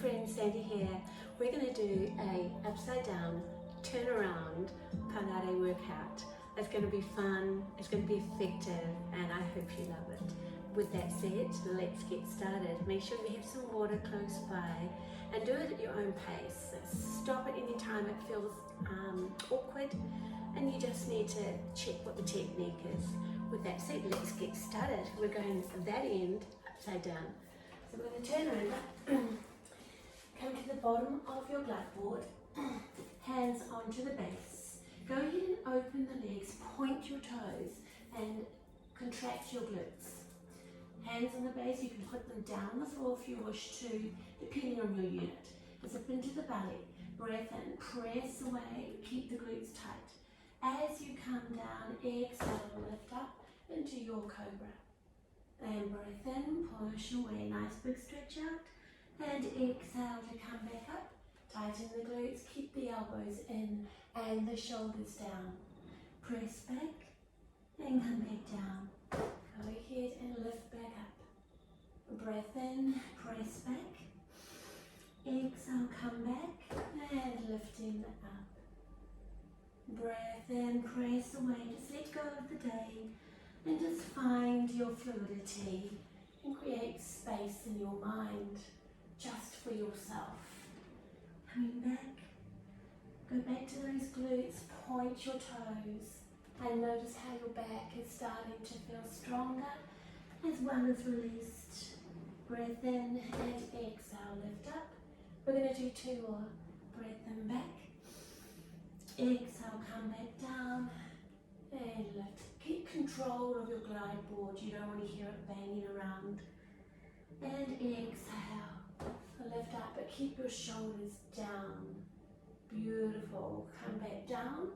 friend Sandy here. We're going to do a upside down turn around Pilates workout. It's going to be fun, it's going to be effective, and I hope you love it. With that said, let's get started. Make sure you have some water close by and do it at your own pace. Stop at any time it feels awkward, and you just need to check what the technique is. With that said, let's get started. We're going that end upside down. So we're going to turn over, come to the bottom of your glide board, hands onto the base. Go ahead and open the legs, point your toes and contract your glutes. Hands on the base, you can put them down the floor if you wish to, depending on your unit. Zip into the belly, breath in, press away, keep the glutes tight. As you come down, exhale, lift up into your cobra. And breath in, push away, nice big stretch out. And exhale to come back up. Tighten the glutes, keep the elbows in and the shoulders down. Press back and come back down. Go ahead and lift back up. Breath in, press back. Exhale, come back and lifting up. Breath in, press away, just let go of the day and just find your fluidity and create space in your mind just for yourself. Coming back, go back to those glutes, point your toes and notice how your back is starting to feel stronger as well as released. Breath in and exhale, lift up. We're going to do two more. Breath in back, exhale, come back down and lift. Keep control of your glide board, you don't want to hear it banging around. And exhale, lift up, but keep your shoulders down. Beautiful. Come back down.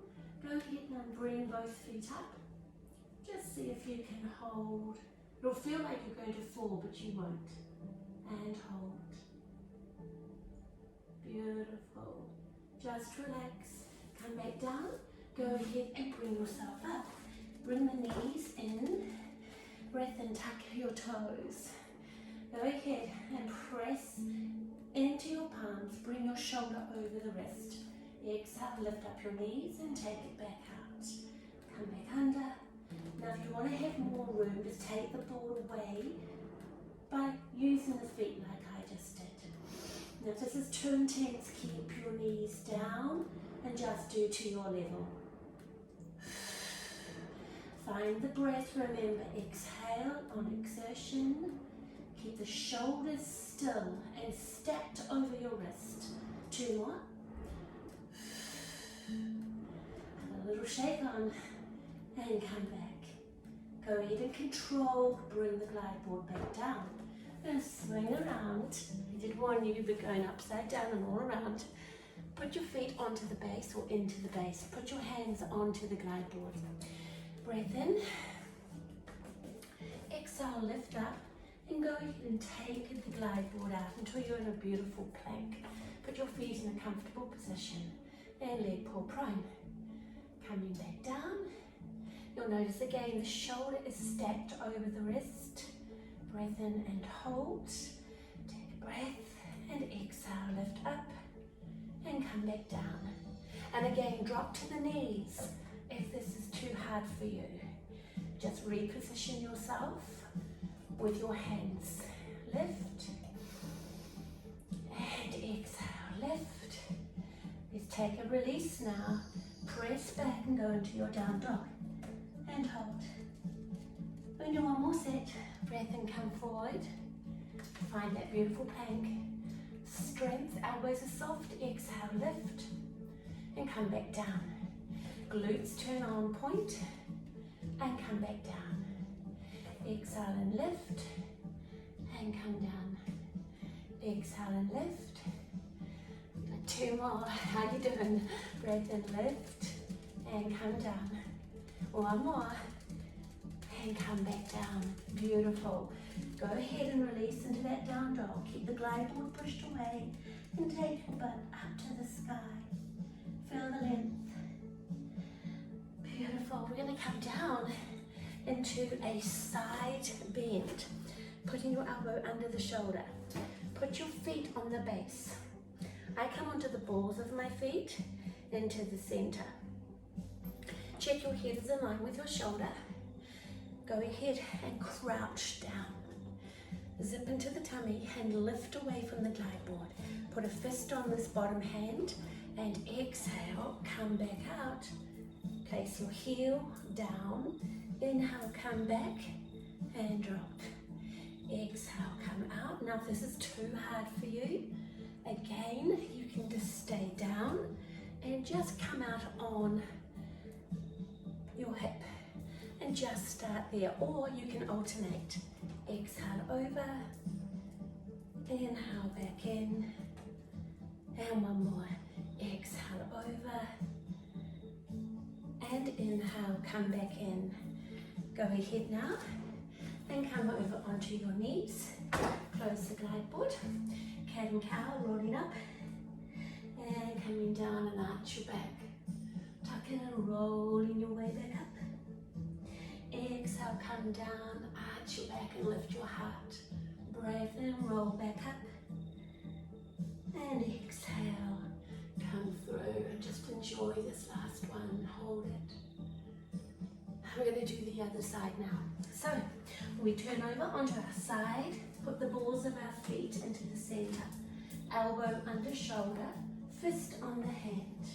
Go ahead and bring both feet up. Just see if you can hold. It'll feel like you're going to fall, but you won't. And hold. Beautiful. Just relax. Come back down. Go ahead and bring yourself up. Bring the knees in. Breath in, tuck your toes. Go ahead and press into your palms. Bring your shoulder over the wrist. Exhale, lift up your knees and take it back out. Come back under. Now if you want to have more room, just take the board away by using the feet like I just did. Now if this is too intense, keep your knees down and just do to your level. Find the breath, remember, exhale on exertion. Keep the shoulders still and stacked over your wrist. Two more. And a little shake on and come back. Go ahead and control, bring the glide board back down. And swing around. I did warn you, we're going upside down and all around. Put your feet onto the base or into the base. Put your hands onto the glide board. Breath in. Exhale, lift up. And go ahead and take the glide board out until you're in a beautiful plank. Put your feet in a comfortable position and leg pull prone. Coming back down. You'll notice again the shoulder is stacked over the wrist. Breath in and hold. Take a breath and exhale, lift up and come back down. And again, drop to the knees if this is too hard for you. Just reposition yourself with your hands. Lift and exhale, lift. Let's take a release now. Press back and go into your down dog and hold. We'll do one more set. Breath and come forward. Find that beautiful plank. Strength, elbows are soft. Exhale, lift and come back down. Glutes turn on point and come back down. Exhale and lift and come down. Exhale and lift. Two more. How you doing? Breath and lift and come down. One more and come back down. Beautiful. Go ahead and release into that down dog. Keep the glide board pushed away and take your butt up to the sky. Feel the length. Beautiful. We're going to come down into a side bend, putting your elbow under the shoulder. Put your feet on the base. I come onto the balls of my feet into the center. Check your head is in line with your shoulder. Go ahead and crouch down. Zip into the tummy and lift away from the glide board. Put a fist on this bottom hand and exhale, come back out. Place your heel down. Inhale, come back and drop. Exhale, come out. Now if this is too hard for you, again, you can just stay down and just come out on your hip and just start there, or you can alternate. Exhale over, inhale back in, and one more. Exhale over, and inhale, come back in. Go ahead now and come over onto your knees. Close the glide board. Cat and cow, rolling up and coming down and arch your back. Tuck in and rolling your way back up. Exhale, come down, arch your back and lift your heart. Breathe in, roll back up. And exhale, come through and just enjoy this last one. Hold it. We're going to do the other side now. So we turn over onto our side, put the balls of our feet into the center. Elbow under shoulder, fist on the hand.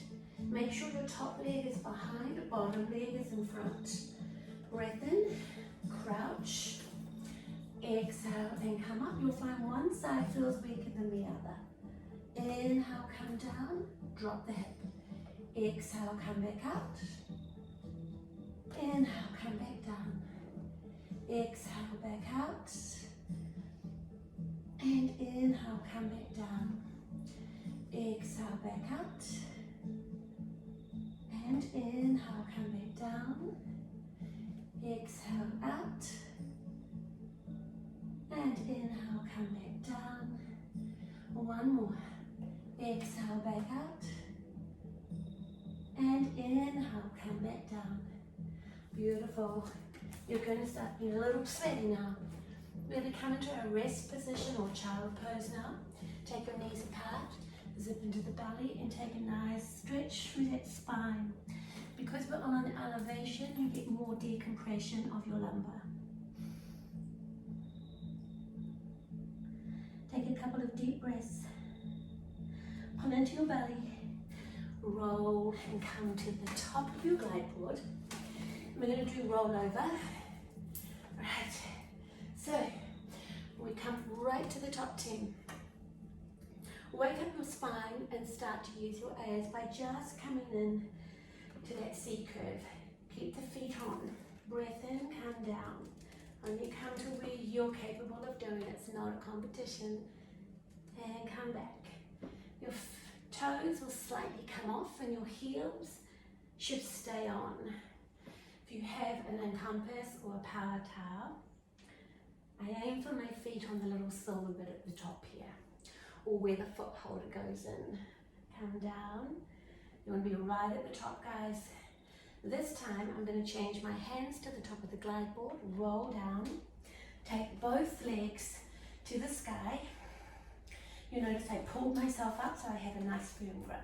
Make sure your top leg is behind, bottom leg is in front. Breath in, crouch, exhale and come up. You'll find one side feels weaker than the other. Inhale, come down, drop the hip. Exhale, come back out. Inhale, come back down. Exhale, back out. And inhale, come back down. Exhale, back out. And inhale, come back down. Exhale, out. And inhale, come back down. One more. Exhale, back out. And inhale, come back down. Beautiful. You're going to start being a little sweaty now. We're going to come into a rest position or child pose now. Take your knees apart, zip into the belly and take a nice stretch through that spine. Because we're on an elevation, you get more decompression of your lumbar. Take a couple of deep breaths. Pull into your belly, roll and come to the top of your glide board. We're going to do roll over. Right, so we come right to the top 10. Wake up your spine and start to use your ears by just coming in to that C curve. Keep the feet on. Breath in, come down. Only come to where you're capable of doing it. It's not a competition. And come back. Your toes will slightly come off and your heels should stay on. If you have an encompass or a power towel, I aim for my feet on the little silver bit at the top here, or where the foot holder goes in. Come down. You want to be right at the top, guys. This time I'm going to change my hands to the top of the glide board, roll down, take both legs to the sky. You notice I pulled myself up so I have a nice firm grip.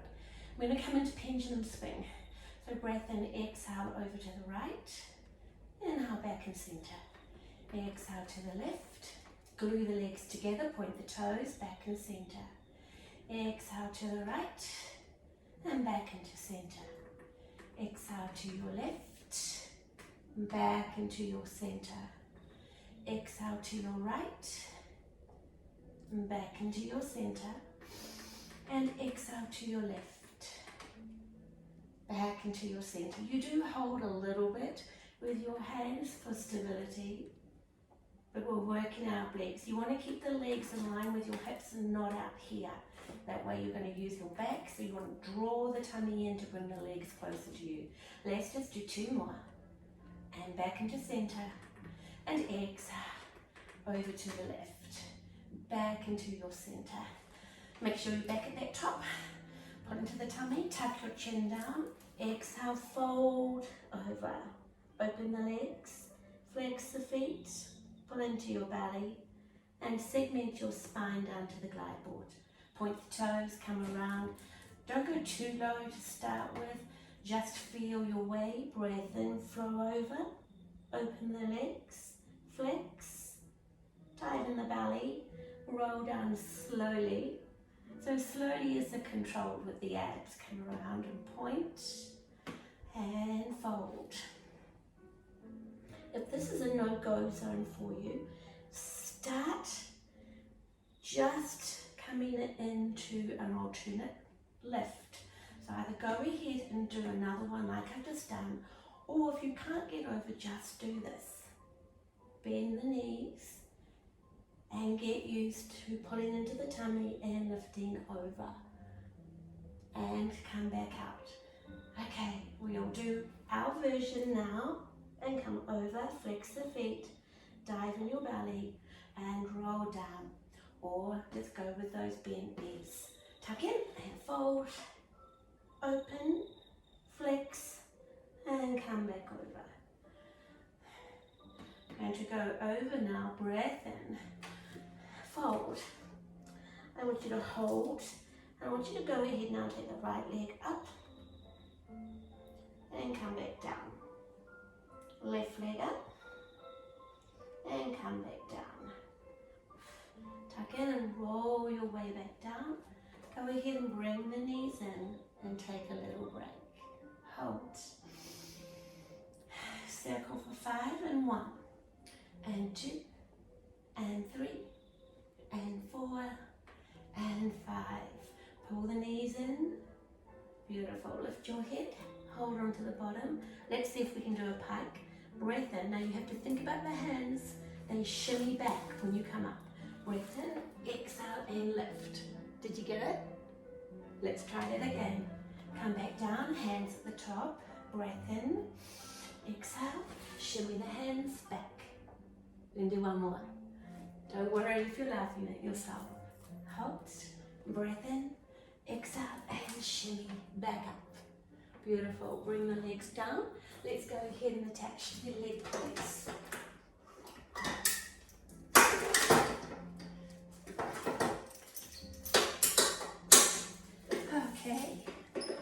I'm going to come into pendulum swing. So breath in, exhale over to the right, inhale back and center. Exhale to the left, glue the legs together, point the toes back and center. Exhale to the right and back into center. Exhale to your left, back into your center. Exhale to your right, back into your center. And exhale to your left, back into your center. You do hold a little bit with your hands for stability, but we're working our legs. You want to keep the legs in line with your hips and not out here. That way you're going to use your back, so you want to draw the tummy in to bring the legs closer to you. Let's just do 2 more. And back into center. And exhale. Over to the left. Back into your center. Make sure you're back at that top. Put into the tummy, tuck your chin down. Exhale, fold over. Open the legs, flex the feet, pull into your belly, and segment your spine down to the glide board. Point the toes, come around. Don't go too low to start with. Just feel your way. Breath in, flow over. Open the legs, flex, tighten the belly, roll down slowly. So slowly is the controlled with the abs. Come around and point and fold. If this is a no-go zone for you, start just coming into an alternate lift. So either go ahead and do another one like I've just done, or if you can't get over, just do this. Bend the knees and get used to pulling into the tummy and lifting over. And come back out. Okay, we'll do our version now and come over, flex the feet, dive in your belly and roll down. Or let's go with those bent knees. Tuck in and fold, open, flex, and come back over. I'm going to go over now, breath in, fold. I want you to hold. I want you to go ahead now, take the right leg up and come back down. Left leg up and come back down. Tuck in and roll your way back down. Go ahead and bring the knees in and take a little break. Hold. Circle for 5 and 1 and 2 and 3 and 4 and 5. Pull the knees in. Beautiful. Lift your head. Hold on to the bottom. Let's see if we can do a pike. Breath in. Now you have to think about the hands. They shimmy back when you come up. Breath in, exhale and lift. Did you get it? Let's try that again. Come back down, hands at the top. Breath in, exhale, shimmy the hands back. Then do one more. Don't worry if you're laughing at yourself. Hold, breath in, exhale and shimmy back up. Beautiful. Bring the legs down. Let's go ahead and attach to the leg points. Okay,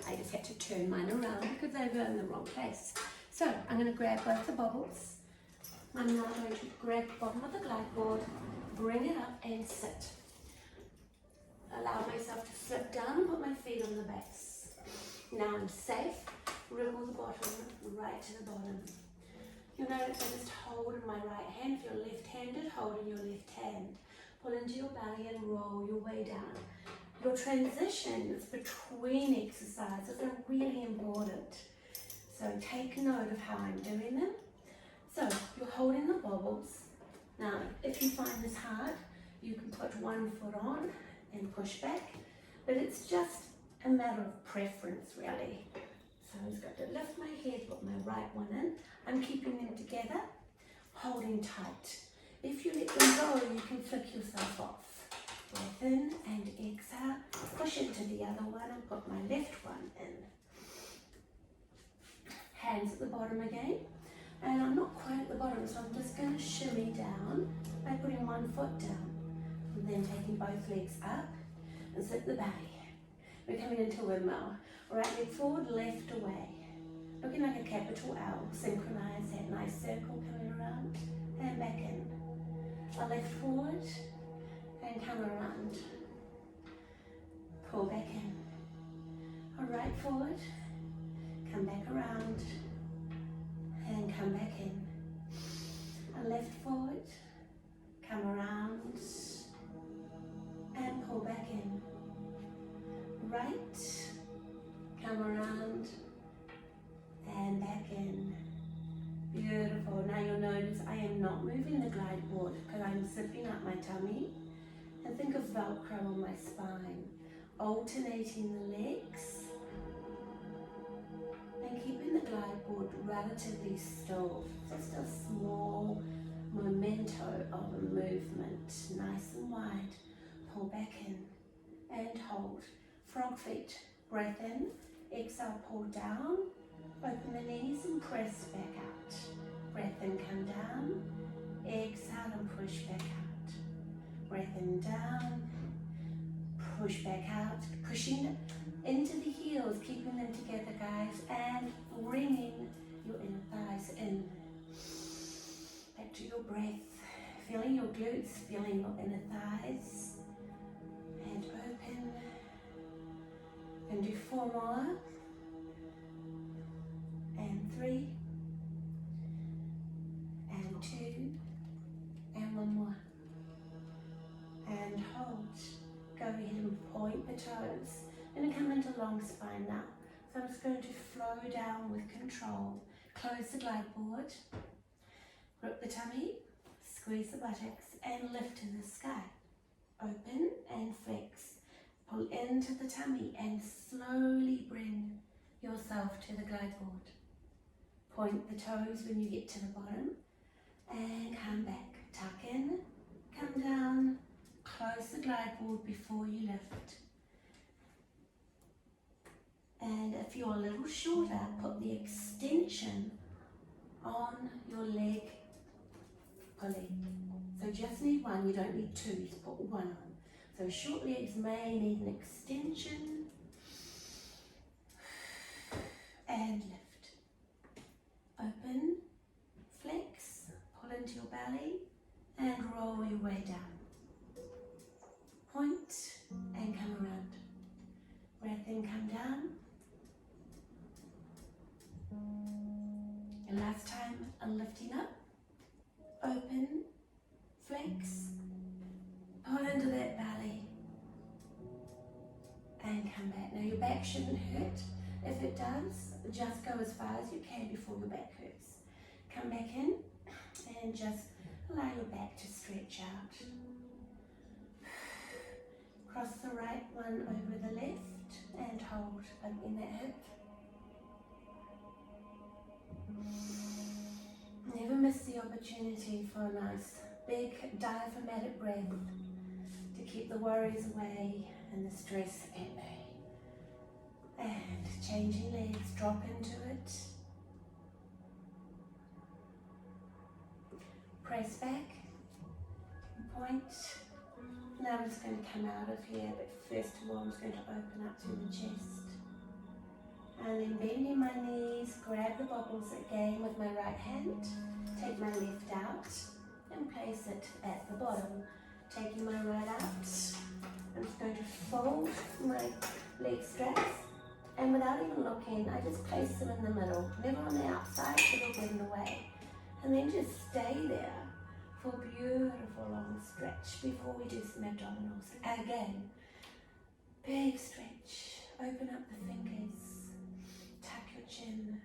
I just had to turn mine around because they were in the wrong place. So I'm going to grab both the bobbles. I'm now going to grab the bottom of the glide board, bring it up and sit. Allow myself to slip down and put my feet on the base. Now I'm safe. Wriggle the bottom right to the bottom. You'll notice I just hold in my right hand. If you're left-handed, hold in your left hand. Pull into your belly and roll your way down. Your transitions between exercises are really important. So take note of how I'm doing them. So you're holding the bobbles. Now, if you find this hard, you can put one foot on and push back, but it's just a matter of preference, really. So I'm just going to lift my head, put my right one in. I'm keeping them together, holding tight. If you let them go, you can flick yourself off. Breath in and exhale. Push into the other one and put my left one in. Hands at the bottom again. And I'm not quite at the bottom, so I'm just going to shimmy down by putting one foot down. And then taking both legs up and sit the belly. We're coming into a windmill. Right leg forward, left away. Looking like a capital L. Synchronize that nice circle coming around and back in. A left forward and come around. Pull back in. A right forward, come back around and come back in. A left forward, come around and pull back in. Right, come around and back in. Beautiful. Now you'll notice I am not moving the glide board because I'm zipping up my tummy. And think of Velcro on my spine. Alternating the legs and keeping the glide board relatively still. Just a small memento of a movement. Nice and wide. Pull back in and hold. Frog feet. Breath in. Exhale, pull down. Open the knees and press back out. Breath in, come down. Exhale and push back out. Breath in down, push back out, pushing into the heels, keeping them together, guys, and bringing your inner thighs in. Back to your breath, feeling your glutes, feeling your inner thighs, and open. And do 4 more, and 3, and 2, and 1 more, and hold. Go ahead and point the toes. I'm going to come into long spine now. So I'm just going to flow down with control. Close the glide board, grip the tummy, squeeze the buttocks, and lift to the sky. Open and flex. Pull into the tummy and slowly bring yourself to the glide board. Point the toes when you get to the bottom and come back. Tuck in, come down, close the glide board before you lift. And if you're a little shorter, put the extension on your leg pulley. So just need 1, you don't need 2, just put 1 on. So short legs may need an extension. And lift. Open, flex, pull into your belly, and roll your way down. Point and come around. Breath in, come down. And last time, I'm lifting up. Open, flex, pull into that belly, and come back. Now your back shouldn't hurt. If it does, just go as far as you can before your back hurts. Come back in and just allow your back to stretch out. Cross the right one over the left and hold, bumping that hip. Never miss the opportunity for a nice big diaphragmatic breath to keep the worries away and the stress at bay. And changing legs, drop into it. Press back, point. Now I'm just going to come out of here, but first of all I'm just going to open up through the chest. And then bending my knees, grab the bobbles again with my right hand, take my left out and place it at the bottom. Taking my right out, I'm just going to fold my leg straps, and without even looking, I just place them in the middle, never on the outside, it'll get in the way. And then just stay there for a beautiful long stretch before we do some abdominals. Again, big stretch, open up the fingers, tuck your chin,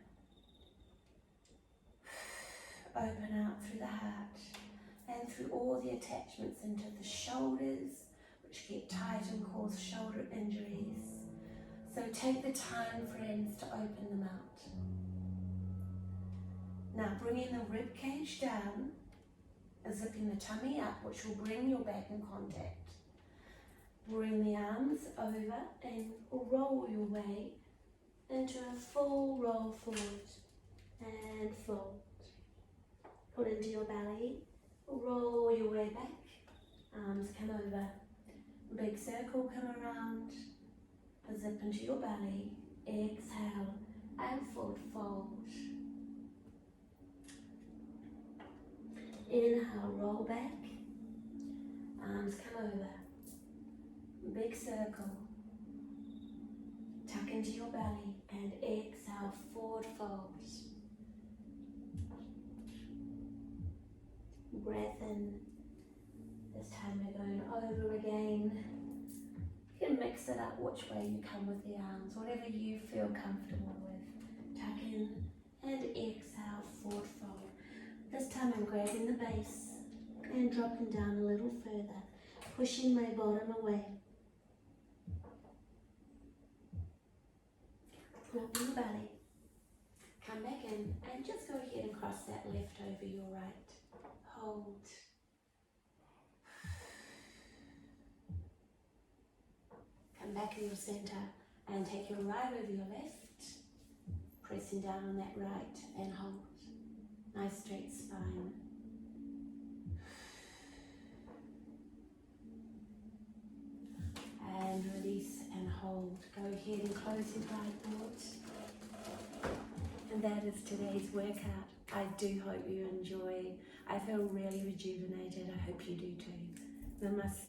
open out through the heart and through all the attachments into the shoulders, which get tight and cause shoulder injuries. So take the time, friends, to open them out. Now bringing the rib cage down, zipping the tummy up, which will bring your back in contact. Bring the arms over and roll your way into a full roll forward and fold. Pull into your belly, roll your way back, arms come over, big circle, come around, zip into your belly, exhale and forward fold. Inhale, roll back, arms come over, big circle, tuck into your belly and exhale, forward fold. Breath in, this time we're going over again. You can mix it up which way you come with the arms, whatever you feel comfortable with. Tuck in and exhale, forward fold. This time I'm grabbing the base and dropping down a little further, pushing my bottom away. Pull up in the belly, come back in and just go ahead and cross that left over your right. Hold. Come back in your center and take your right over your left, pressing down on that right and hold. Nice straight spine. and release and hold. Go ahead and close your eyelids. And that is today's workout. I do hope you enjoy. I feel really rejuvenated. I hope you do too. Namaste.